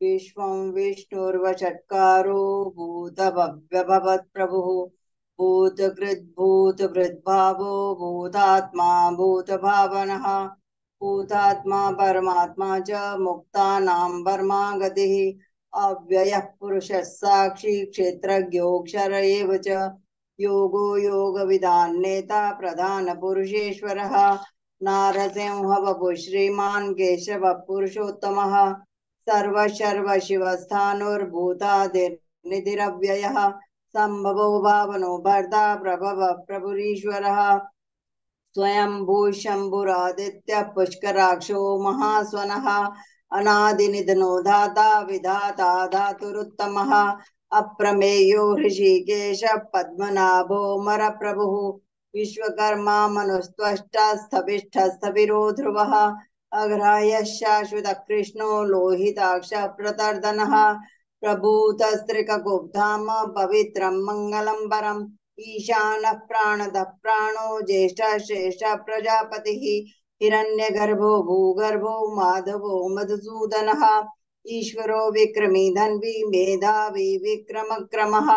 विश्वं विष्णुर्वषट्कारो भूतभव्यभवत्प्रभुः भूतकृद्भूतभृद्भावो भूतात्मा भूतभावनः भूतात्मा परमात्मा च मुक्तानां वर्मा गतिः अव्ययः पुरुषः साक्षी क्षेत्रज्ञोऽक्षर एव च योगो योगविदान्नेता प्रधानपुरुषेश्वरः नारसिंहवपुः श्रीमान् केशवः पुरुषोत्तमः सर्वशर्व शिवस्थाणुर्भूतादिर्निधिरव्ययः सम्भवो भावनो भर्ता प्रभव प्रभुरीश्वरः स्वयंभू शंभुरादित्य पुष्कराक्षो महास्वनः अनादिनिधनो धाता विधाता धातुरुत्तमः अप्रमेयो हृषीकेश पद्मनाभो मरप्रभुः विश्वकर्मा मनुस्त्वष्टा स्थविष्ठस्थविरो ध्रुवः अग्राह्यः शाश्वतः कृष्णो लोहिताक्ष प्रतर्दनः प्रभूतस्त्रिककुब्धाम पवित्रं मङ्गलं परम् ईशानः प्राणदः प्राणो ज्येष्ठः श्रेष्ठः प्रजापतिः हिरण्यगर्भो भूगर्भो माधवो मधुसूदनः ईश्वरो विक्रमी धन्वी मेधावी विक्रमक्रमः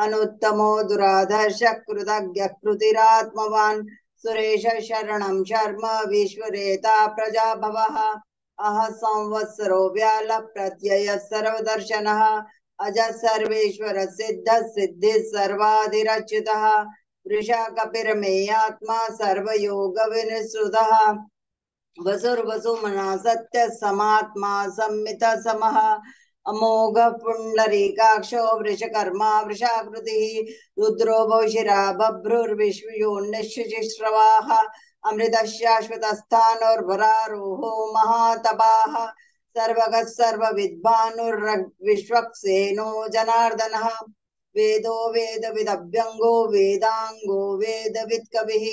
अनुत्तमो दुराधर्ष कृतज्ञः कृतिरात्मवान् सुरेश शरणं शर्म विश्वरेता प्रजाभवः अह संवत्सरो व्याल प्रत्यय सर्वदर्शनः अज सर्वेश्वर सिद्ध सिद्धि सर्वाधिरच्युतः वृषा कपिरमेयात्मा सर्वयोग विनिश्रुतः वसुर्वसुमना सत्य समात्मा सम्मित समः अमोघ पुंडरीकाक्षो वृषकर्मा वृषाकृतिः रुद्रो भविशिरा बभ्रुर्विश्वयोनिश्चिश्रवाः अमृतशाश्वतस्थानोर्वरारोहो महातपाः सर्वगः सर्वविद्भानुर्विश्वक्सेनो जनार्दनः वेदो वेदविदभ्यङ्गो वेदाङ्गो वेदवित्कविः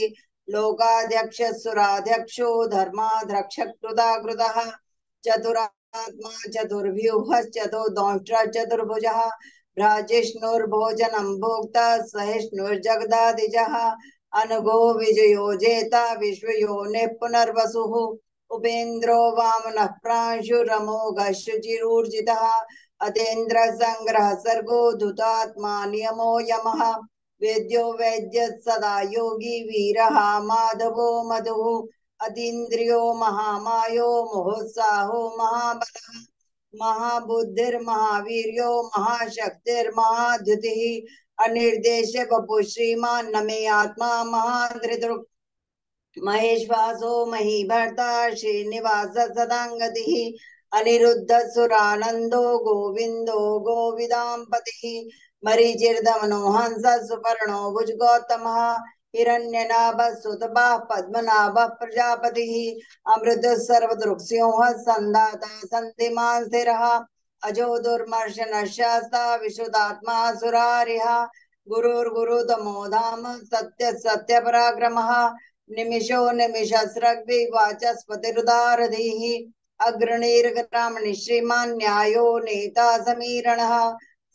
लोकाध्यक्ष सुराध्यक्षो धर्माध्यक्ष कृतः चतुरात्मा चतुर्व्यूहश्चतुर्दंष्ट्र चतुर्भुजः भ्राजिष्णुर्भोजनं भोक्ता सहिष्णुर्जगदादिजः अनघो विजयो जेता विश्वयोनिः पुनर्वसुः उपेन्द्रो वामनः प्रांशुरमोघः शुचिरूर्जितः अतेन्द्र संग्रह सर्गो धुतात्मा नियमो यमः वेद्यो वैद्य सदा योगी वीरः माधवो मधुः अतीन्द्रियो महामायो महोत्साहो महाबलः महाबुद्धिर्महावीर्यो महाशक्तिर्महाद्युतिः अनिर्देश्य वपु श्रीमान् न मे आत्मा महाधृतृक् महेश्वासो महीभर्ता श्रीनिवास सदांगतिः अनिरुद्ध सुरानंदो गोविंदो गोविदाम्पतिः मरीचिर्दमनो हंस सुपर्णो भुज गौतमः हिरण्यनाभ सुतपः पद्मनाभः प्रजापतिः अमृत सर्वदृक्स्योः संदाता सन्धिमान् स्थिरः अजो दुर्मर्शन शास्ता विशुद्धात्मा सुरारिः गुरुर्गुरुतमो धाम सत्य सत्य पराक्रमः निमिषो निमिषस्रग्विवाचस्पतिरुदारधीः अग्रणीर्ग्रामणि श्रीमान् न्यायो नेता समीरणः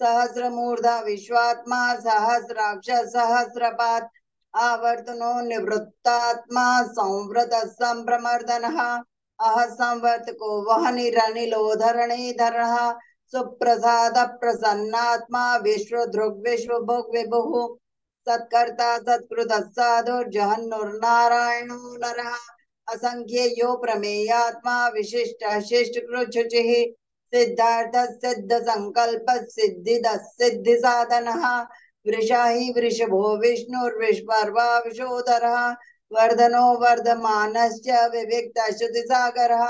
सहस्रमूर्धा विश्वात्मा सहस्राक्ष सहस्रपात् आवर्तनो निवृत्तात्मा संवृत संप्रमर्दनः अह संवर्तको वहनिरनिलो धरणीधरः सुप्रसाद प्रसन्नात्मा विश्वधृग् विश्वभोग विभुः सत्कर्ता सत्कृत साधुर्जहन्नुर्नारायणो नरः असंख्येयो प्रमेयात्मा विशिष्ट शिष्ट कृच्छुचिः सिद्धार्थ सिद्ध संकल्प सिद्धिद सिद्धि साधनः वृषा हि वृषभो विष्णुर्विश्वर्वा विशोधरः वर्धनो वर्धमानश्च विविक्त श्रुतिसागरः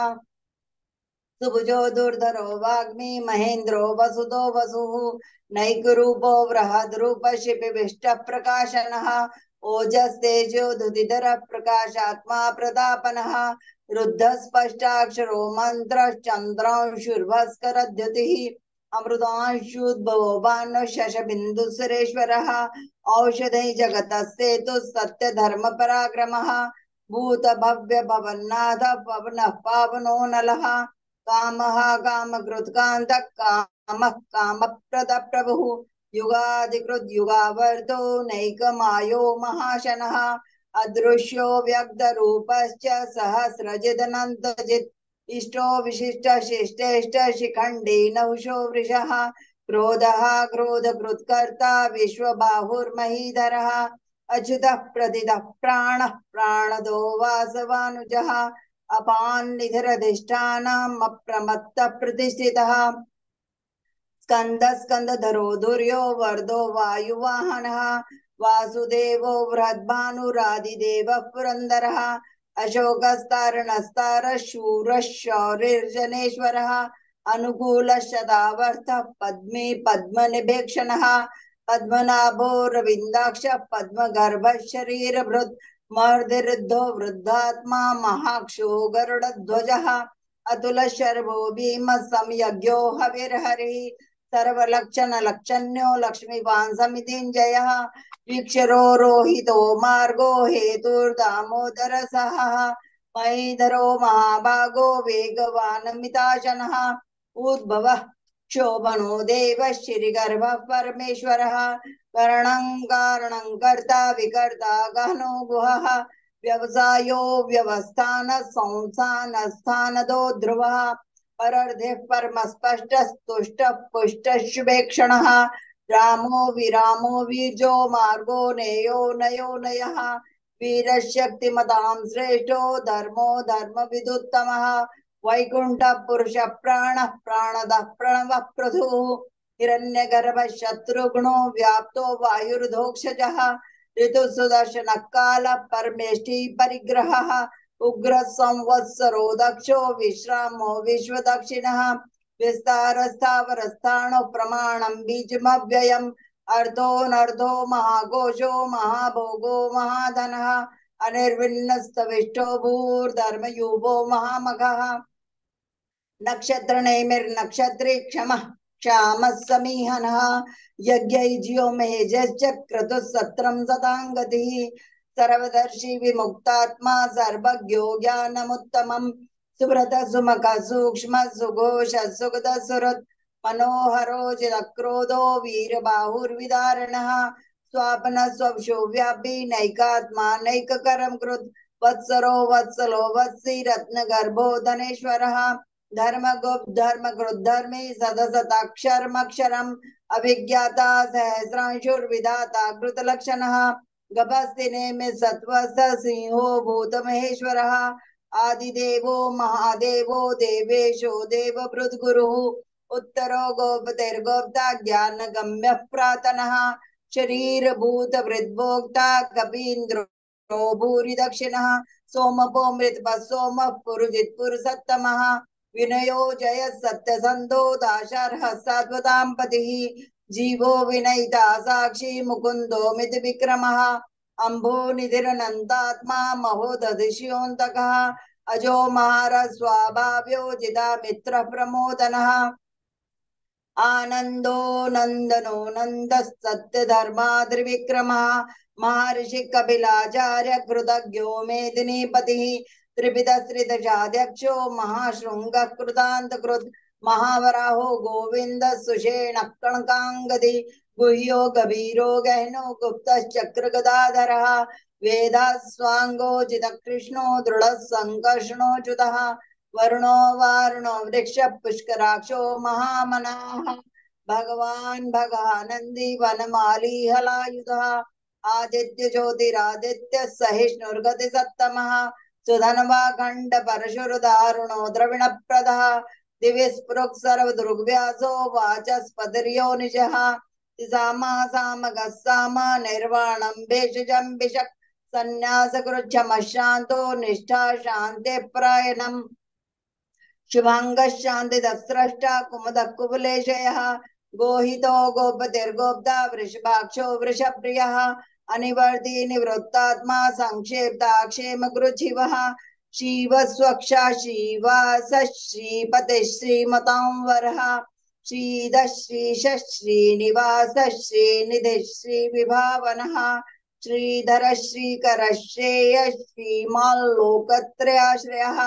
सुभुजो दुर्धरो वाग्मी महेन्द्रो वसुतो वसुः नैकरूपो बृहद्रूप शिपिविष्ट प्रकाशनः ओजस्तेजो दुदिधर प्रकाशात्मा प्रतापनः रुद्ध स्पष्टाक्षरो मंत्र चंद्रांशुर्भस्करद्युतिः अमृतांशुद्भवो भानु शशबिंदु सुरेश्वरः औषधै जगतस्तेतु सत्य धर्म पराक्रमः भूत भव्य भवन्नाथ पवनः पावनो नलः कामः कामकृत्कान्त कामः कामप्रद प्रभुः युगादिकृत् युगावर्तो नैकमायो महाशनः अदृश्यो व्यक्तरूपश्च सहस्रजिदनन्तजित् इष्टो विशिष्ट शिष्टेष्ट शिखंडी नहुषो वृषः क्रोधः क्रोधकृत्कर्ता विश्वबाहुर्महीधरः अच्युतः प्रतितः प्राणः प्राणदो वासवानुजः अपान् निधिरधिष्ठानम् अप्रमत्तः प्रतिष्ठितः स्कंदधरो धुर्यो वर्धो वायुवाहनः वासुदेवो बृहद्भानुरादिदेवः पुरन्दरः अशोकस्तारणस्तारः शूरः शौरिर्जनेश्वरः अनुकूलः शतावर्थः पद्मी पद्मनिभेक्षणः पद्मनाभो रविन्दाक्षः पद्मगर्भः शरीरभृत् महर्दिरुद्धो वृद्धात्मा महाक्षो गरुडध्वजः अतुल शर्वो भीम संयज्ञो हविर्हरिः सर्वलक्षण लक्षण्यो लक्ष्मीवान् समितिञ्जयः वीक्षरो रोहितो मार्गो हेतुर्दामोदर सहः महीधरो महाभागो वेगवान् मिताशनः उद्भवः क्षोभनो देवः श्रीगर्भः परमेश्वरः करणं कारणं कर्ता विकर्ता गहनो गुहः व्यवसायो व्यवस्थान संस्थान स्थानदो ध्रुवः परर्धे परमस्पष्ट स्तुष्ट पुष्ट शुभेक्षणः रामो विरामो वीर्यो मार्गो नेयो नयो नयः वीरशक्तिमतां श्रेष्ठो धर्मो धर्मविदुत्तमः वैकुंठ पुरुष प्राण प्राणदः प्रणवः पृथुः हिरण्यगर्भ शत्रुघ्नो व्याप्तो वायुर्धोक्षजः ऋतु सुदर्शन काल परमेष्टि परिग्रहः उग्र संवत्सरो दक्षो विश्रामो विश्व दक्षिणः विस्तार स्थावर स्थानो प्रमाणं बीजमव्ययम् अर्थोऽनर्थो महाघोषो महाभोगो महाधनः अनिर्विण्णस्तविष्टो भूर्धर्मयूपो महामघः नक्षत्र नैमिर्नक्षत्री क्षमः क्षामः समीहनः यज्ञैज्यो महेजश्च क्रतुः सत्रं सदाङ्गतिः सर्वदर्शी विमुक्तात्मा सर्वज्ञो ज्ञानमुत्तमम् सुब्रत सुमुख सूक्ष्म सुघोष सुगत सुहृत् मनोहरो जितक्रोधो वीरबाहुर्विदारणः स्वापन स्वशो व्यापी नैकात्मा नैककरं कृत् वत्सरो वत्सलो वत्सी रत्नगर्भो धनेश्वरः धर्मगुप्त धर्मकृत् धर्मी सदसताक्षरमक्षरम् अभिज्ञाता सहस्रांशुर्विधाता कृतलक्षणः गभस्तिनेमि सत्त्वस्य सिंहो भूतमहेश्वरः आदिदेवो महादेवो देवेशो देवभृद्गुरुः उत्तरो गोपतिर्गोप्ता ज्ञानगम्यः प्रातनः शरीरभूतभृद्भोक्ता कपीन्द्रो भूरि दक्षिणः सोमपो मृतपः सोमः पुरुजित् पुरुषोत्तमः विनयो जय सत्यसन्धो दाशार्हः सात्वतां पतिः जीवो विनयिता साक्षी मुकुंदो मिति विक्रमः अम्भो निधिरनन्तात्मा महोदधिष्योऽन्तकः अजो महारः स्वाभाव्यो जिता मित्र प्रमोदनः आनंदो नंदनो नंद सत्य धर्माद्रिविक्रमः महर्षि कपिलाचार्य कृतज्ञो मेदिनीपतिः त्रिपितश्रितशाध्यक्षो महाशृंग कृतांत कृत महावराहो गोविंद सुषेण कणकांगदी गुह्यो गभीरो गहनो गुप्तश्चक्र गदाधरः वेदास्वांगो जितकृष्णो दृढ़ संकर्षणो च्युतः वरुणो वारुणो वृक्ष पुष्कराक्षो महामनाः भगवान् भगानन्दी वनमाली हलायुधः आदित्य ज्योतिरादित्य सहिष्णुर्गति सत्तमः सुधन्वा खण्ड परशुरदारुणो द्रविणप्रदः दिवि स्पृक् सर्वदृग्व्यासो वाचस्पतिर्यो निजः सामा सामगः सामा निर्वाणं भेषजं भिषक् संन्यासकृच्छमशान्तो निष्ठा शान्ति प्रायणम् शुभांगः शान्तिदस्रष्टा कुमुदः कुवलेशयः गोहितो गोपतिर्गोप्ता वृषभाक्षो वृषप्रियः अनिवर्ति निवृत्तात्मा संक्षेप्ताक्षेमकृच्छिवः शिवस्वक्षा शिवास श्रीपतिः श्रीमतां वरः श्रीधः श्रीश श्रीनिवास श्रीनिधिः श्रीविभावनः श्रीधर श्रीकर श्रेय श्रीमाल्लोकत्रयाश्रयः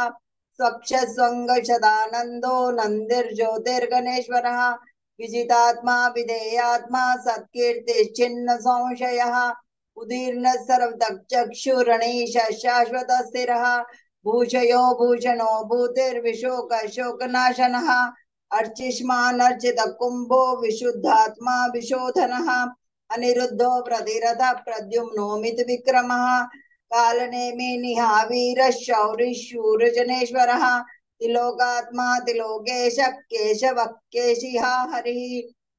स्वच्छ स्वंग सदानंदो नंदिर्ज्योतिर्गणेश्वरः विजितात्मा विधेयात्मा सत्कीर्तिश्चिन्न संशयः उदीर्ण सर्वतक्षुरणीश शाश्वत स्थिरः भूषयो भूषणो भूतिर्विशोक शोकनाशनः अर्चिष्मान् अर्चित कुंभो विशुद्धात्मा विशोधनः अनिरुद्धो प्रतिरथ प्रद्युम्नो मित विक्रमः कालनेमिनिः वीरः शौरिः शूरजनेश्वरः तिलोकात्मा तिलोकेश केशवः केशिः हरिः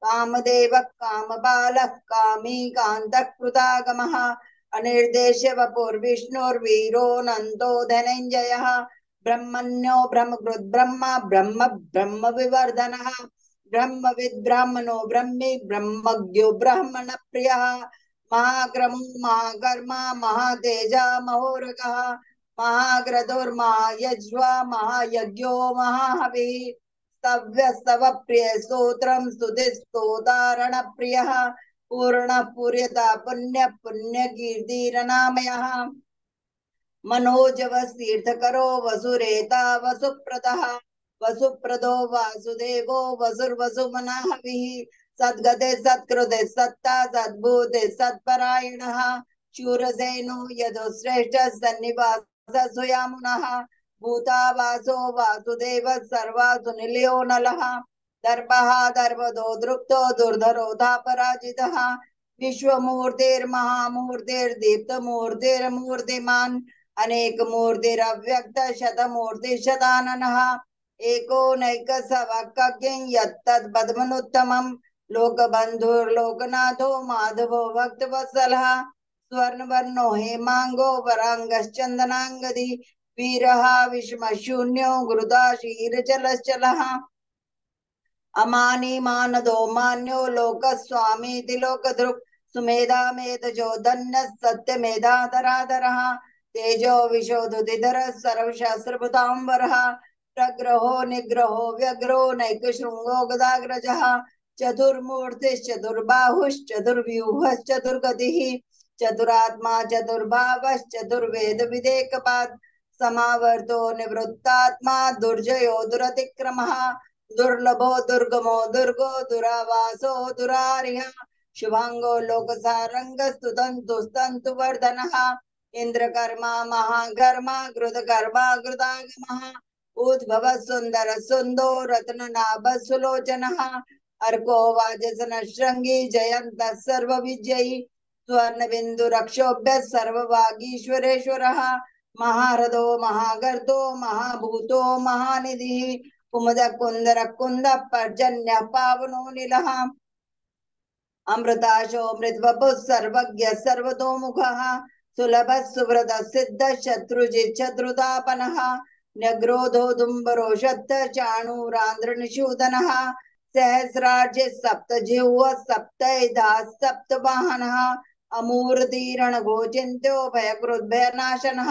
कामदेव कामबालः कामी कान्तः कृतागमः अनिर्देश्य वपुर्विष्णुर्वीरो नन्दो धनञ्जयः ब्रह्मण्यो ब्रह्मकृद् ब्रह्म ब्रह्म ब्रह्म विवर्धनः ब्रह्मविद् ब्राह्मणो ब्रह्मी ब्रह्मज्ञो ब्राह्मण प्रियः महाक्रमो महाकर्मा महातेजा महोरगः महाक्रतुर्महायज्वा महायज्ञो महाहविः स्तव्यस्तव प्रिय स्तोत्रं स्तुति स्तोतारण प्रियः पूर्ण पूर्यता पुण्य पुण्य कीर्तिरनामयः मनोजवस्तीर्थकरो वसुरेता वसुप्रदः वसुप्रदो वासुदेवो वसुर्वसुमनाहविः सद्गते सत्कृते सत्ता सद्भूते सत्परायणः शूरसेनो यदो श्रेष्ठ सन्निवास सुयामुनः भूतावासो वासुदेव सर्वासु निलयो नलः दर्पः दर्पदो दृप्तो दुर्धरोधा पराजितः विश्वमूर्तिर्महामूर्तिर्दीप्तमूर्तिर्मूर्तिमान् अनेक मूर्तिरव्यक्त शतमूर्ति शताननः एको नैक सवक्यं यत्तद्पद्मनुत्तमं लोकबन्धुर्लोकनाथो माधवो भक्तवत्सलः स्वर्णवर्णो हेमांगो वरांगश्चंदनांगदी वीरः विषमशून्यो गुरुदाशीरचलश्चलः अमानी मानदो मान्यो लोकस्वामी तिलोकधृक् सुमेधा मेधजो धन्य सत्य मेधा धराधरः तेजो विशोधुतिधर सर्वशास्त्रभूतांबरः प्रग्रहो निग्रहो व्यग्रो नैकशृंगो गदाग्रजः चतुर्मूर्तिश्चतुर्बाहुश्चतुर्व्यूहश्चतुर्गतिः चतुरात्मा चतुर्भावश्चतुर्वेद विदेकपात् समावर्तो निवृत्तात्मा दुर्जयो दुरतिक्रमः दुर्लभो दुर्गमो दुर्गो दुरावासो दुरारिः शुभांगो लोकसारंग स्तुतंतु स्तंतु वर्धनः इंद्रकर्मा महाकर्मा कृतकर्मा कृतागमः उद्भव सुंदर सुंदो रत्ननाभ सुलोचनः अर्को वाजसन श्रृंगी जयंत सर्व विजयी स्वर्ण बिंदु रक्षोभ्य सर्ववागीश्वरेश्वरः महारथो महागर्तो महाभूतो महानिधिः कुमुद कुंदर कुंद पर्जन्य पावनो निलः अमृताशो मृद्वपु सर्वज्ञ सर्वतोमुखः सुलभ सुव्रत सिद्ध शत्रुजित् शत्रुतापनः न्यग्रोधो दुम्बरो शब्द चाणूरांध्र निषूदनः सहस्रार्य सप्त जिह्व सप्तधा सप्त वाहनः अमूर्तीरण गोचिन्त्यो भयकृद्भयनाशनः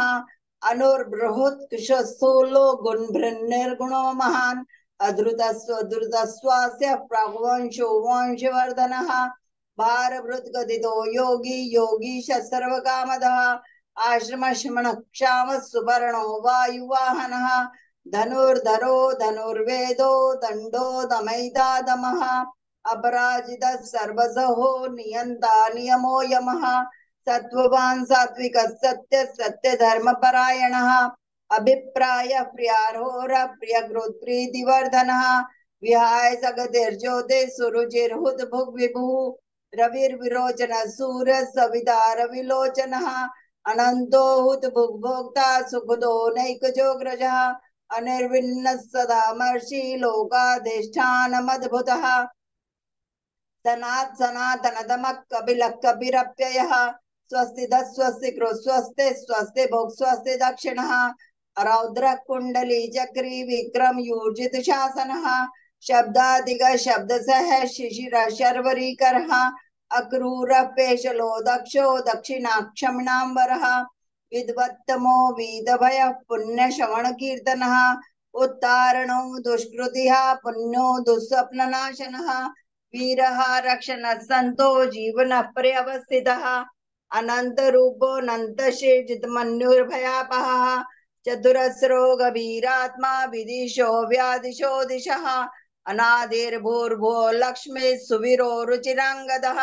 अनुर्बृहत्कुशस्थूलो गुणभृन्निर्गुणो महान् अधृतस्वधृतस्वास्य प्राग्वंशो वंशवर्धनः भारभृद्गदितो योगी योगीश सर्वकामदः आश्रमश्मण क्षाम सुपर्णो वायुवाहनः धनुर्धरो धनुर्वेदो दण्डो दमैतादमः अपराजितः सर्वसहो नियन्ता नियमो यमः सत्ववान् सात्विक सत्य सत्य धर्म परायणः अभिप्राय प्रियारोर प्रियकृत्प्रीतिवर्धनः विहाय सगतिर्ज्योति सुरुचिर्हुत भुग विभु रविर्विरोचन सूर सविता रविलोचनः अनंतो हुत भुग भोक्ता सुखदो नैकजोग्रजः अनिर्विन्न सदा मर्षि लोकाधिष्ठान मद्भुतः सनात् सनातनतमः कपिलः कपिरप्ययः स्वस्ति स्वस्ति कृ स्वस्ति स्वस्ति भोग स्वस्ति दक्षिणः रौद्र कुंडली चक्री विक्रम यूर्जित शासनः शब्दादिग शब्द सह शिशिर शर्वरीकरः अक्रूर पेशलो दक्षो दक्षिणाक्षमणांबरः विद्वत्तमो वीदभय पुण्य श्रवण कीर्तनः उत्तारणो दुष्कृतिः पुण्यो दुःस्वप्ननाशनः वीरः रक्षण संतो जीवन पर्यवस्थितः अनंत रूपो अनंत शेजित मन्युर्भयापहः चतुरस्रो गभीरात्मा विदिशो व्यादिशो दिशः अनादिर्भूर्भो लक्ष्मी सुवीरो रुचिरांगदः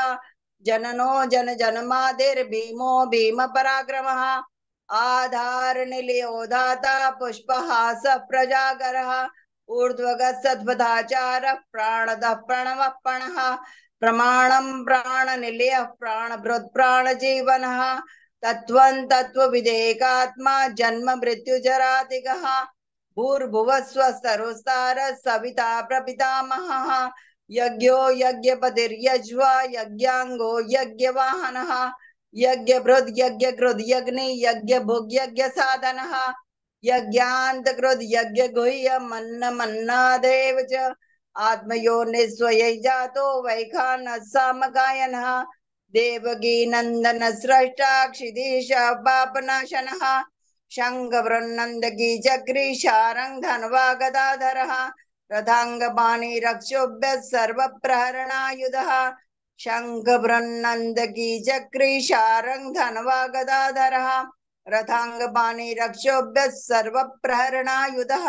जननो जन जनमादिर्भीमो भीम पराक्रमः आधार निलयो दाता पुष्पहास प्रजागरः ऊर्ध्वगः सद्वदाचार प्राणदः प्रणवपणः प्रमाणं प्राणनिलयः प्राणभृत् प्राणजीवनः तत्त्वं तत्त्वविदेकात्मा जन्म मृत्युजरादिगः भूर्भुवः स्वस्तरुस्तारः सविता प्रपितामहः यज्ञो यज्ञपतिर्यज्वा यज्ञाङ्गो यज्ञवाहनः यज्ञभृद् यज्ञकृद् यज्ञि यज्ञभुग् यज्ञसाधनः यज्ञान्तकृद् यज्ञगुह्य मन्नादेव च आत्मयोनिस्वयै जातो वैखानः सामगायनः देवकी नन्दन स्रष्टा क्षितीश पापनाशनः शङ्खवृन्नन्दकी चक्री शारङ्ग धन्वा गदाधरः रथाङ्गपाणि रक्षोभ्यः सर्वप्रहरणायुधः शङ्खवृन्नन्दकी चक्री शारङ्ग धन्वा गदाधरः रथाङ्गपाणि रक्षोभ्यः सर्वप्रहरणायुधः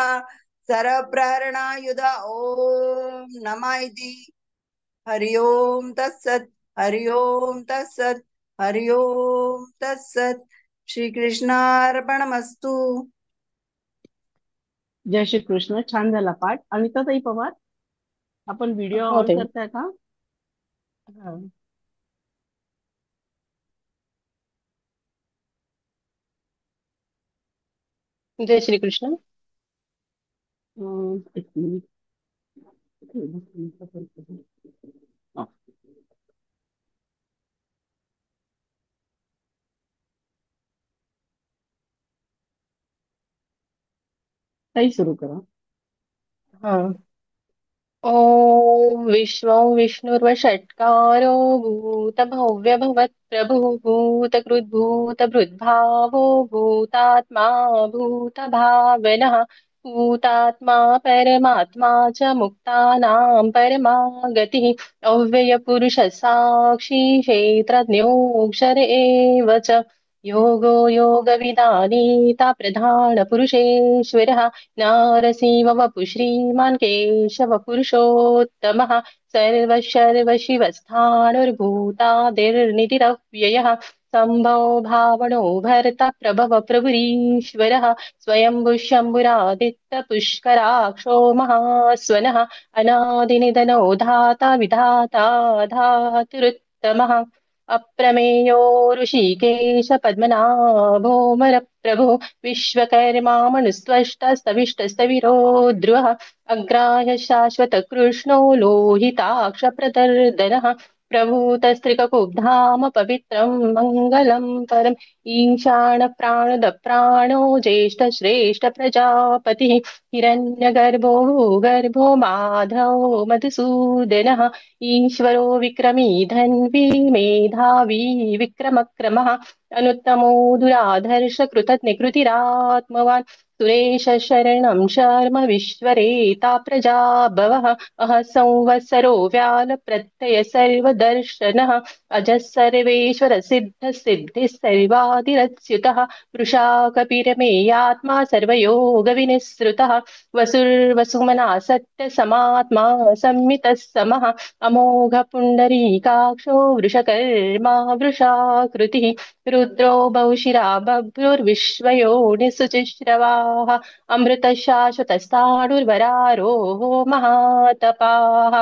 सर्वप्रहरणायुध ॐ नमः इति हरि ओम तत्सत् हरि ओम तत्सत् हरि ओम तत्सत् श्री कृष्णार्पणमस्तु. जय श्री कृष्ण. छान झाला पाठ. अनिताताई पवार, आपण व्हिडिओ हो ऑन ताई. करताय का? हा. जय श्री कृष्ण. एक मिनिट. हा. ताई सुरू करा. हा. ॐ विश्वं विष्णुर्वषट्कारो भूतभव्यभवत्प्रभुः भूतकृद्भूतभृद्भावो भूतात्मा भूतभावनः भूतात्मा परमात्मा च मुक्तानां परमा गतिः अव्ययपुरुषः साक्षी क्षेत्रज्ञोऽक्षर एव च योगो योगविदानीता प्रधानपुरुषेश्वरः नारसिंहवपु श्रीमान् केशव पुरुषोत्तमः सर्वशर्वशिवस्थाणुर्भूतादिर्निधिरव्ययः सम्भो भावनो भर्ता प्रभव प्रभुरीश्वरः स्वयंभुः शम्भुरादित्य पुष्कराक्षो महास्वनः अनादिनिधनो धाता विधाता धातुरुत्तमः अप्रमेयो ऋषिकेश पद्मनाभो मरप्रभु विश्वकर्मा मनुस्त्वष्टस्तविष्टस्तविरो ध्रुवः अग्राह्य शाश्वत कृष्णो लोहिताक्ष प्रदर्दनः प्रभूतस्त्रिककुब्धाम पवित्रं मङ्गलं परम् ईशान प्राणद प्राणो ज्येष्ठ श्रेष्ठ प्रजापतिः हिरण्यगर्भो गर्भो माधवो मधुसूदनः ईश्वरो विक्रमी धन्वी मेधावी विक्रमक्रमः अनुत्तमो दुराधर्ष कृतज्ञकृतिरात्मवान् सुरेश शरणं शर्म विश्वरेता प्रजाभवः अह संवत्सरो व्याल प्रत्यय सर्वदर्शनः अजः सर्वेश्वर सिद्ध सिद्धिः सर्वादिरच्युतः वृषा कपिरमेयात्मा सर्वयोग विनिसृतः वसुर्वसुमना सत्य समात्मा संमितः समः अमोघ पुण्डरीकाक्षो वृषकर्मा वृषाकृतिः रुद्रो बहुशिरा बभ्रुर्विश्वयोनिसुचिश्रवाः अमृतशाश्वतस्थाणुर्वरारोहो महातपाः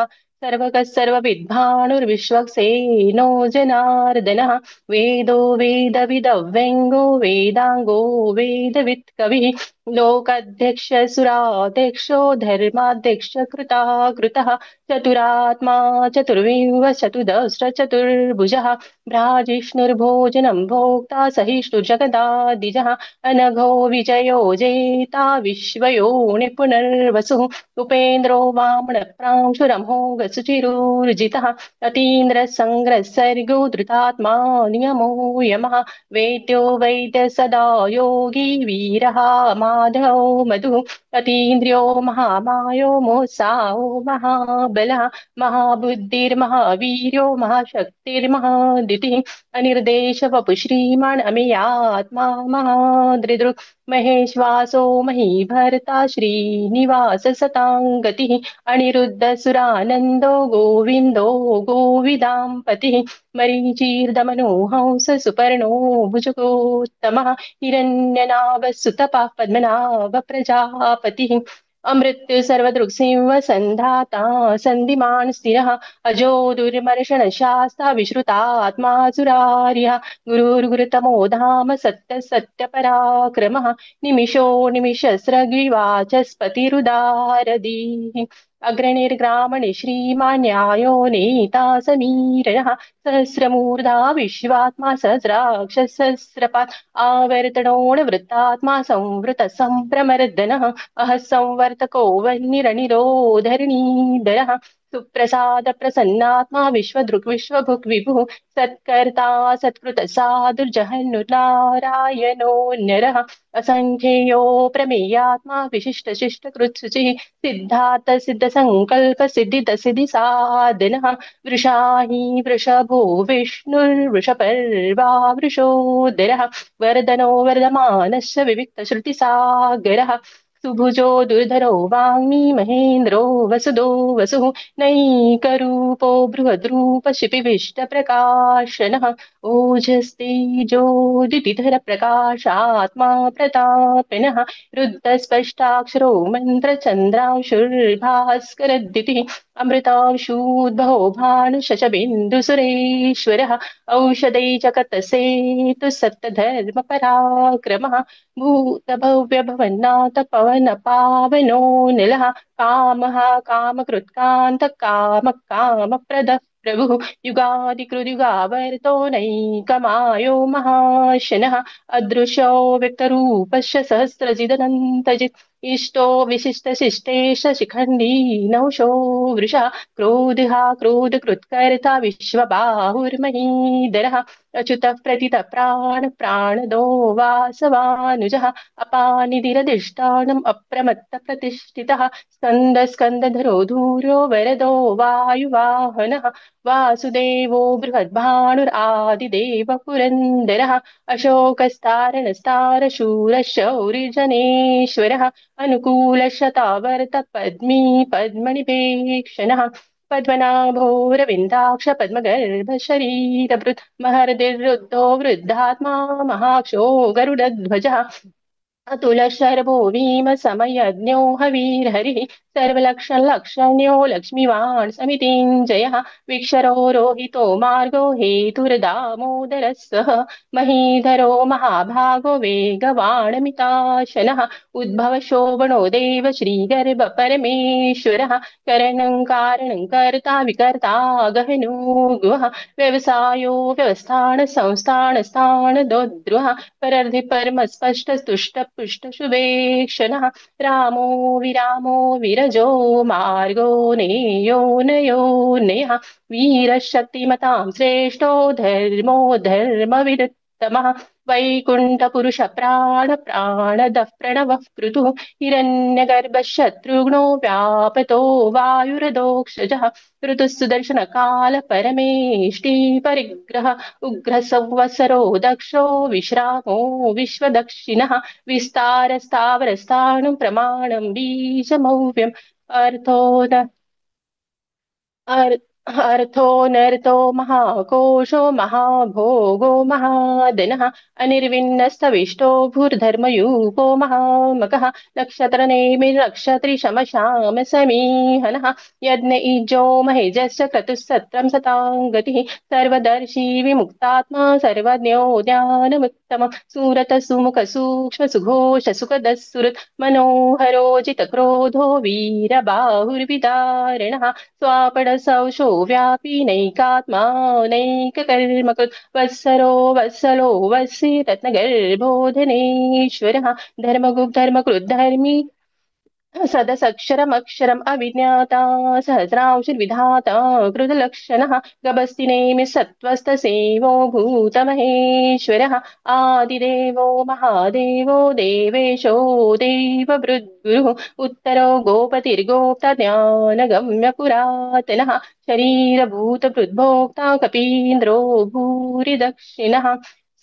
सर्वगः सर्वविद्भाणुर्विश्वक्सेनो जनार्दनः वेदो वेदविदव्यङ्गो वेदाङ्गो वेदवित्कविः लोकाध्यक्ष सुराध्यक्षो धर्माध्यक्ष कृता कृतः चतुरात्मा चतुर्विंह चतुर्दश्र चतुर्भुजः भ्राजिष्णुर्भोजनं भोक्ता सहिष्णुर्जगदादिजः अनघो विजयो जेता विश्वयोनिपुनर्वसुः उपेन्द्रो वामनप्रांशुरमोघसुचिरुर्जितः अतीन्द्रसङ्ग्रः सर्गो धृतात्मा नियमो यमः वेद्यो वैद्य सदा योगी वीरः माधवो मधुः अतीन्द्रियो महामायो मोसाहो महाबलः महाबुद्धिर्महावीर्यो महाशक्तिर्महादितिः अनिर्देश वपु श्रीमान् अमेयात्मा महादृदृक् महेश्वासो महीभर्ता श्रीनिवास सताङ्गतिः अनिरुद्धसुरानन्दो गोविन्दो गोविदाम्पतिः मरीचिर्दमनो हंस सुपर्णो भुजगोत्तमः हिरण्यनाभः सुतपः पद्मनाभ प्रजापतिः अमृत्यु सर्वदृक्सिंह सन्धाता सन्धिमान् स्थिरः अजो दुर्मर्षण शास्ता विश्रुतात्मा सुरार्यः गुरुर्गुरुतमो धाम सत्य सत्यपराक्रमः निमिषो निमिषस्रग्रीवाचस्पतिरुदारदीः अग्रणिर्ग्रामणि श्रीमान् न्यायो नेता समीरः सहस्रमूर्धा विश्वात्मा सहस्राक्ष सहस्रपात् आवर्तनोणवृत्तात्मा संवृत सम्प्रमर्दनः अहः संवर्तको वह्निरनिरोधरणीधरः सुप्रसाद प्रसन्नात्मा विश्वदृक् विश्वभुक् विभुः सत्कर्ता सत्कृत साधुर्जहन्नुर्नारायणो नरः असङ्ख्येयो प्रमेयात्मा विशिष्ट शिष्टकृत्सुचिः सिद्धार्थ सिद्ध संकल्प सिद्धिद सिद्धि साधनः वृषाही वृषभो विष्णुर्वृषपर्वा वृषोदरः वरदनो वर्धमानस्य विविक्त श्रुतिसागरः सुभुजो दुर्धरो वाङ्मी महेन्द्रो वसुदो वसुः नैकरूपो बृहद्रूप शिपिविष्टप्रकाशनः ओजस्तेजोदितिधर प्रकाशात्मा प्रतापिनः रुद्धस्पष्टाक्षरो मन्त्रचन्द्रांशुर्भास्करद्युतिः अमृतांशूद्भवो भानुशशबिन्दुसुरेश्वरः औषधैजगतसेतु सप्तधर्मपराक्रमः भूतभव्यभवन्नाथ पवन पावनो निलः कामः कामकृत्कान्त काम कामप्रदः प्रभुः युगादिकृद्युगावर्तो नैकमायो महाशनः अदृशो व्यक्तरूपस्य सहस्रजिदनन्तजित् इष्टो विशिष्टशिष्टेश शिखण्डी नौशो वृषः क्रोधः क्रोधकृत्कर्ता विश्वबाहुर्महीधरः अच्युतः प्रतितः प्राणदो वासवानुजः अपानिधिरधिष्ठानम् अप्रमत्तप्रतिष्ठितः स्कन्दधरो धूर्यो वरदो वायुवाहनः वासुदेवो बृहद्भानुरादिदेव पुरन्दरः अशोकस्तारणस्तारशूरशौरिजनेश्वरः अनुकूलशतावर्त पद्मी पद्मनिपेक्षणः पद्मनाभोरविन्दाक्ष पद्मगर्भ शरीरभृत् महर्दिरुद्धो वृद्धात्मा महाक्षो गरुडध्वजः अतुलशर्भो भीम समयज्ञो हवीर्हरिः सर्वलक्षणलक्षण्यो लक्ष्मीवान् समितिञ्जयः विक्षरो रोहितो मार्गो हेतुर्दामोदरः सः महीधरो महाभागो वेगवाणमिताशनः उद्भव शोभनो देव श्रीगर्भ परमेश्वरः करणं कारणं कर्ता विकर्ता गहनो गुहः व्यवसायो व्यवस्थान संस्थान स्थान दोद्रुह परर्धि परम स्पष्ट तुष्ट पुष्ट शुभेक्षणः रामो विरजो मार्गो नेयो नयो नयः वीरशक्तिमतां श्रेष्ठो धर्मो धर्मविदुत्तमः वैकुण्ठपुरुष प्राणदः प्रणवः पृथुः हिरण्यगर्भः शत्रुघ्नो व्यापतो वायुरदोक्षजः ऋतुः सुदर्शनकाल परमेष्टि परिग्रह उग्र संवत्सरो दक्षो विश्रामो विश्वदक्षिणः विस्तारस्थावरस्थाणुं प्रमाणं बीजमौव्यम् अर्थो न अर्थोऽनर्थो महाकोशो महाभोगो महादनः अनिर्विण्णस्तविष्टो भूर्धर्मयूपो महामकः नक्षत्रनेमिर्नक्षत्रिशमशाम समीहनः यज्ञ इज्जो महेजश्च क्रतुस्सत्रं सतां गतिः सर्वदर्शी विमुक्तात्मा सर्वज्ञो ज्ञानमुत्तमः सुरत सुमुख सूक्ष्म सुघोष सुखदः सुहृत् मनोहरो जितक्रोधो वीरबाहुर्विदारिणः स्वापडसौषो व्यापी नैकात्मा नैककर्मकृत् वत्सलो वत्सि रत्नगर्भोधनेश्वरः धर्मकृद्धर्मी सदसक्षरमक्षरम् अविज्ञाता सहस्रांशुर्विधाता कृतलक्षणः गभस्तिनेमि सत्त्वस्तसेवो भूतमहेश्वरः आदिदेवो महादेवो देवेशो देवभृद्गुरुः उत्तरो गोपतिर्गोप्ता ज्ञानगम्य पुरातनः शरीरभूतभृद्भोक्ता कपीन्द्रो भूरि दक्षिणः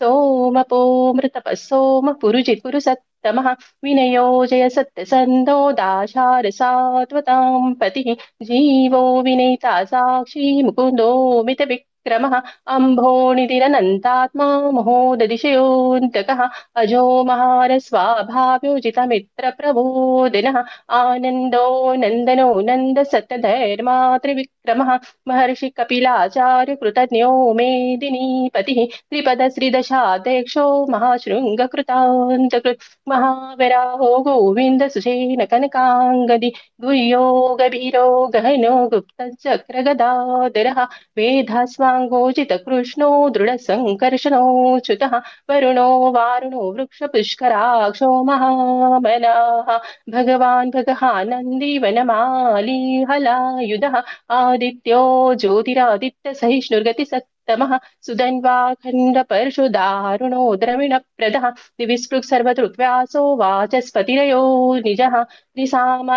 सोमपो मृतपः सोम पुरुजित् कुरु सत्तमः विनयो जय सत्यसन्धो दाशार सात्वतां पतिः जीवो विनेता साक्षी मुकुन्दो मितविक्रमः त्रिविक्रमः अम्भोनिधिरनन्तात्मा महोदधिशयोऽन्तकः अजो महारस्वाभाव्योजितमित्रप्रबोधिनः आनन्दो नन्दनो नन्दसत्यधर्मा त्रिविक्रमः महर्षि कपिलाचार्य कृतज्ञो मेदिनीपतिः त्रिपदश्रीदशाध्यक्षो महाशृङ्गकृतान्तकृत् महावराहो गोविन्द सुषेण कनकाङ्गदि गुह्यो गभीरो गहनो गुप्तचक्रगदाधरः वेधास्वाङ्गोचितकृष्णो दृढसङ्कर्षणोच्युतः वरुणो वारुणो वृक्षपुष्कराक्षो महाबलाः भगवान् भगहानन्दी वनमाली हलायुधः आदित्यो ज्योतिरादित्यसहिष्णुर्गतिसत्तमः सुधन्वाखण्ड परशुदारुणो द्रविणप्रदः दिविस्पृक् सर्वदृग्व्यासो वाचस्पतिरयो निजः त्रिसाम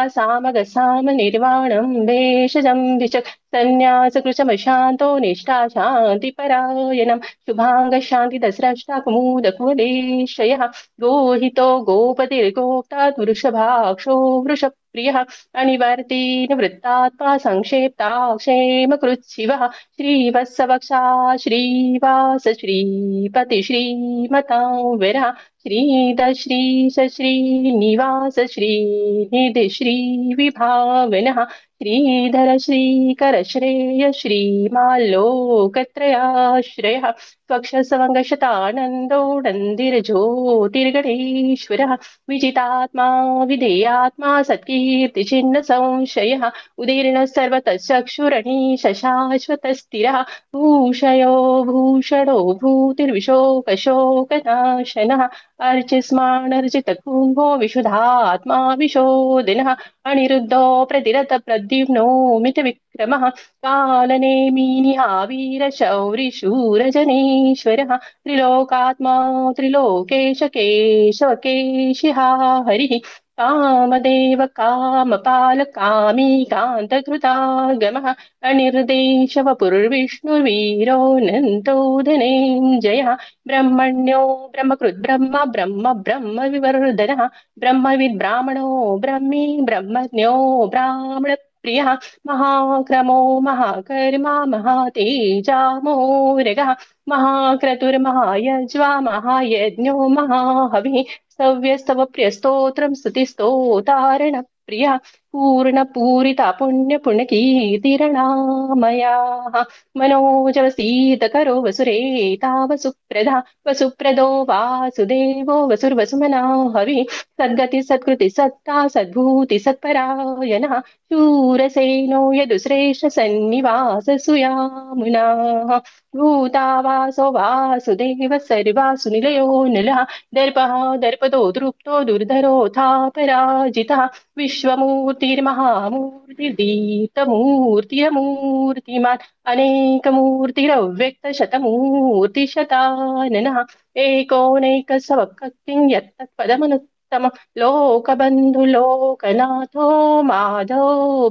निर्वाणं भेषजं विचक् सन्न्यासकृशमशान्तो निष्ठा शान्तिपरायणं शुभाङ्ग शान्तिदस्रष्टा कुमुदकुलेशयः गोहितो गोपतिर्गोप्ता वृषभाक्षो वृषप्रियः अनिवर्ती निवृत्तात्मा संक्षेप्ताक्षेमकृच्छिवः श्रीवत्सवक्षा श्रीवास श्रीपति श्रीमतां विरः श्रीद श्रीश श्रीनिवास श्रीनिधि श्रीविभावनः श्रीधर श्रीकर श्रेय श्रीमाल्लोकत्रयाश्रयः स्वक्षसवङ्गशतानन्दो नन्दिर्ज्योतिर्गणेश्वरः विजितात्मा विधेयात्मा सत्कीर्तिचिह्न संशयः उदीर्णः सर्वतश्चक्षुरणीश शाश्वतस्थिरः भूषयो भूषणो भूतिर्विशोकशोकनाशनः अर्चिस्मानर्चित कुम्भो विशुद्धात्मा विशोदिनः अनिरुद्धो प्रतिरत प्रद्युम्नो मितविक्रमः कालनेमिनिहावीरशौरिशूरजनेश्वरः त्रिलोकात्मा त्रिलोकेश केशव केशिहा हरिः कामदेव कामपाल कामी कान्तकृतागमः अनिर्देश वपुर्विष्णुर्वीरो नन्तो धनेञ्जयः ब्रह्मण्यो ब्रह्मकृद् ब्रह्म ब्रह्म ब्रह्म विवर्धनः ब्रह्मविद् ब्राह्मणो ब्रह्मी ब्रह्मज्ञो ब्राह्मण प्रियः महाक्रमो महाकर्मा महातेजामोरगः महाक्रतुर्महायज्वा महायज्ञो महाहविः सव्यस्तव प्रियस्तोत्रं स्तुतिस्तोतारण प्रियः पूर्णपूरिता पुण्यपुण्यकीर्तिरणामयाः मनोजवसीतकरो वसुरेता वसुप्रदा वसुप्रदो वासुदेवो वसुर्वसुमना हविः सद्गति सत्कृति सत्ता सद्भूति सत्परायणः शूरसेनो यदुश्रेष्ठ सन्निवास सुयामुनाः भूतावासो वासुदेव सर्वासु निलयो निलः दर्पः दर्पदो दृप्तो दुर्धरोऽथापराजितः विश्वमूर्तिर्महामूर्तिर्दीप्तमूर्तिरमूर्तिमान् अनेकमूर्तिरव्यक्तशतमूर्तिशताननः एकोनैकसवक्तिं यत्तत्पदमनुत्तमं लोकबन्धु लोकनाथो माधव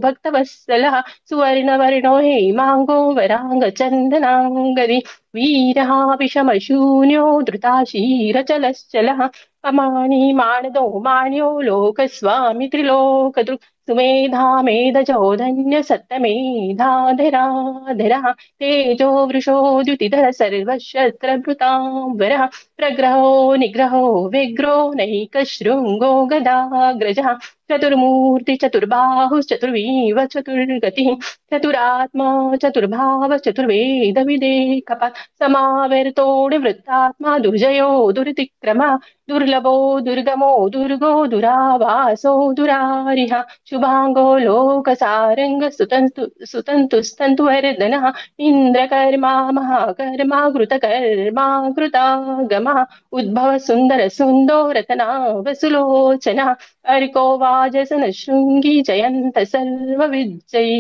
भक्तवत्सलः सुवर्णवर्णो हेमाङ्गो वराङ्गचन्दनाङ्गदी वीरः विषमशून्यो धृताशीरचलश्चलः अमानी मानदो मान्यो लोकस्वामी त्रिलोकदृक् सुमेधा मेधजो धन्य सत्तमेधाधराधरः तेजो वृषो द्युतिधर सर्वशस्त्रभृतां वरः प्रग्रहो निग्रहो व्यग्रो नैकशृङ्गो गदाग्रजः चतुर्मूर्ति चतुर्बाहुश्चतुर्वीव चतुर्गतिः चतुरात्मा चतुर्भाव चतुर्वेद विदेकपात् समावर्तो निवृत्तात्मा दुर्जयो दुर्तिक्रमः दुर्लभो दुर्गमो दुर्गो दुरावासो दुरारिः शुभाङ्गो लोकसारङ्ग सुतन्तुस्तन्तुवर्धनः इन्द्रकर्मा महाकर्मा कृतकर्मा कृतागमः उद्भव सुन्दर सुन्दो रतनावसुलोचनः अर्को वाजसन शृङ्गी जयन्त सर्वविजयी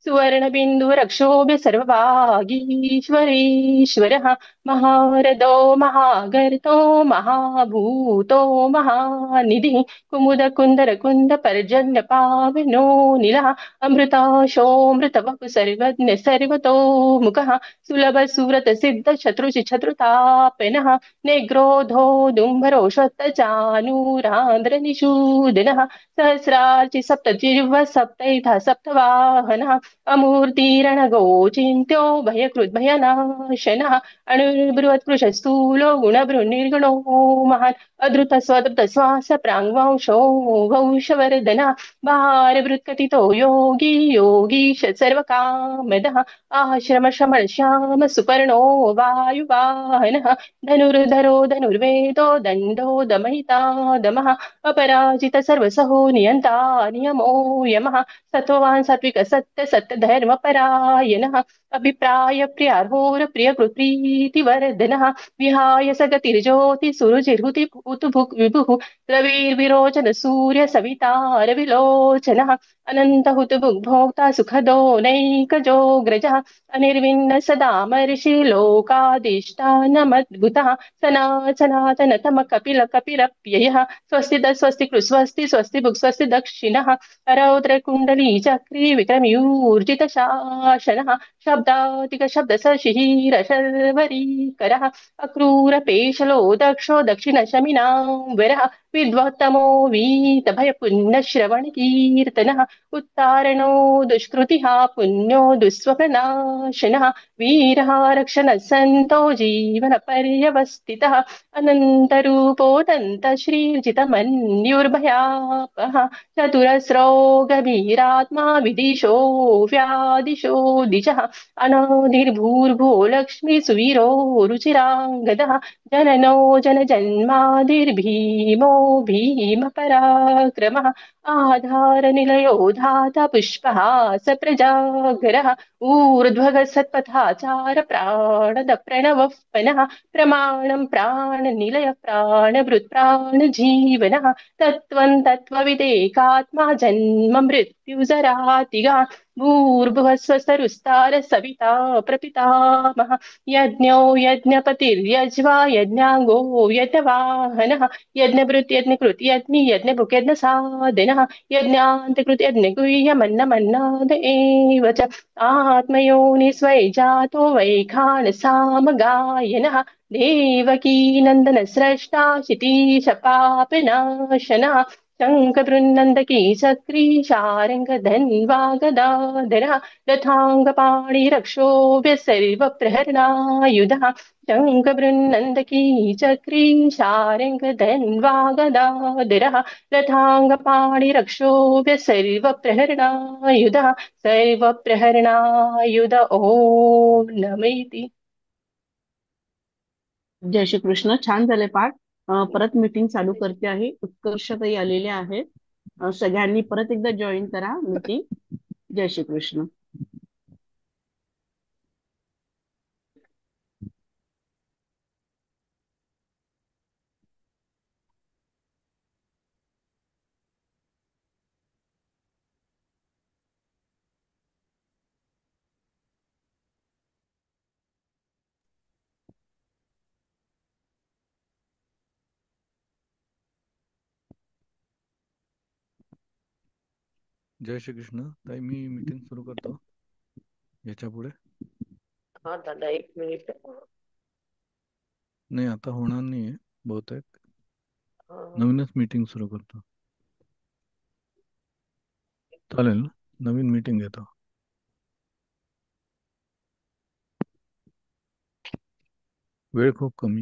सुवर्णबिन्दुरक्षोभ्य सर्वभागीश्वरेश्वरः महारदो महागर्तो महाभूतो महानिधिः कुमुद कुंद पर्जन्य पावनो नीलः अमृताशोऽमृतवपु सर्वज्ञ सर्वतो मुखः सुलभ सुव्रत सिद्ध शत्रुतापनः निग्रोधो दुम्बरोषोत्तचानूरान्ध्र निषूदनः सहस्रार्चि सप्तजिह्व सप्तैधा सप्तवाहनः अमूर्तिरणगोचिन्त्यो भयकृद्भयनाशनः अणुर्बृहत्कृशस्थूलो गुणभृन्निर्गुणो महान् अधृत स्वदृत श्वास प्राङ्वांशो वंशवर्धनः भारभृत्कथितो योगीश सर्वकामदः आश्रम श्रमण श्याम सुपर्णो वायुवाहनः धनुर्धरो धनुर्वेदो दण्डो दमहिता दमः अपराजित सर्वसहो नियन्ता नियमो यमः सत्त्ववान् सात्विक सत्य सत्य धर्म परायणः अभिप्राय प्रियार्होर प्रियकृत्प्रीतिवर्धनः विहाय सगतिर्ज्योति सुरुचिर्हुति भुक् विभुः रविर्विरोचन सूर्य सवितार विलोचनः अनंत हुतभुग्भोक्ता सुखदो नैकजोऽग्रजः अनिर्विण्ण सदामर्षि लोकादिष्टानमद्भुतः सनातन कपिल कपिरप्ययः स्वस्ति कृस्वस्ति स्वस्ति भुक् स्वस्ति दक्षिणः रौद्र कुण्डली चक्री विक्रमयूर्जित शासनः शब्दातिक शब्द सशिहीर शर्वरीकरः अक्रूर पेशलो दक्षो दक्षिण शमिनां वरः विद्वत्तमो वीत भय पुण्य श्रवण कीर्तनः उत्तारणो दुष्कृतिः पुण्यो दुःस्वप्रनाशनः वीरः रक्षण सन्तो जीवन पर्यवस्थितः अनन्तरूपोऽनन्त श्रीर्जितमन्युर्भयापः चतुरस्रो गभीरात्मा विदिशो व्यादिशो दिशः अनादिर्भूर्भुवो लक्ष्मी सुवीरो रुचिराङ्गदः जननो जनजन्मादिर्भीमो भीमपराक्रमः आधारनिलयो धाता पुष्पहास प्रजागरः ऊर्ध्वगः सत्पथाचार प्राणद प्रणवः पनः प्रमाणं प्राणनिलय प्राणभृत् प्राणजीवनः तत्त्वं तत्त्वविदेकात्मा जन्म मृत्युजरातिगा भूर्भुवः स्वस्तरुस्तार सविता प्रपितामहः यज्ञो यज्ञपतिर्यज्वा यज्ञाङ्गो यज्ञवाहनः यज्ञभृत् यज्ञकृत् यज्ञि यज्ञभुक् यज्ञसाधनः यज्ञान्तकृत् यज्ञगुह्यमन्नमन्नाद एव च आत्मयोनि स्वये जातो वैखानसामगायनः देवकी नन्दन स्रष्टा क्षितीश पापनाशनः शङ्खबृन्नन्दकी चक्री शार्ङ्ग धन्वा गदाधरः रथाङ्गपाणि रक्षोभ्य सर्वप्रहरणायुधः शङ्खबृन्नन्दकी चक्री शार्ङ्ग धन्वा गदाधरः रथाङ्गपाणि रक्षोभ्य सर्वप्रहरणायुधः सर्वप्रहरणायुध ॐ नमैति. जय श्री कृष्ण. छान झाले पाठ. परत मीटिंग चालू करते आहे. उत्कर्षताई आलेल्या आहेत. सगळ्यांनी परत एकदा जॉईन करा मीटिंग. जय श्री कृष्ण. जय श्री कृष्ण. ताई मी मीटिंग सुरू करतो याच्या पुढे. हा दादा 1 मिनिट. नाही आता होणार नाहीये बहुतेक. नवीनच मीटिंग सुरू करतो. चालेल ना. नवीन मीटिंग घेतो. वेळ खूप कमी आहे.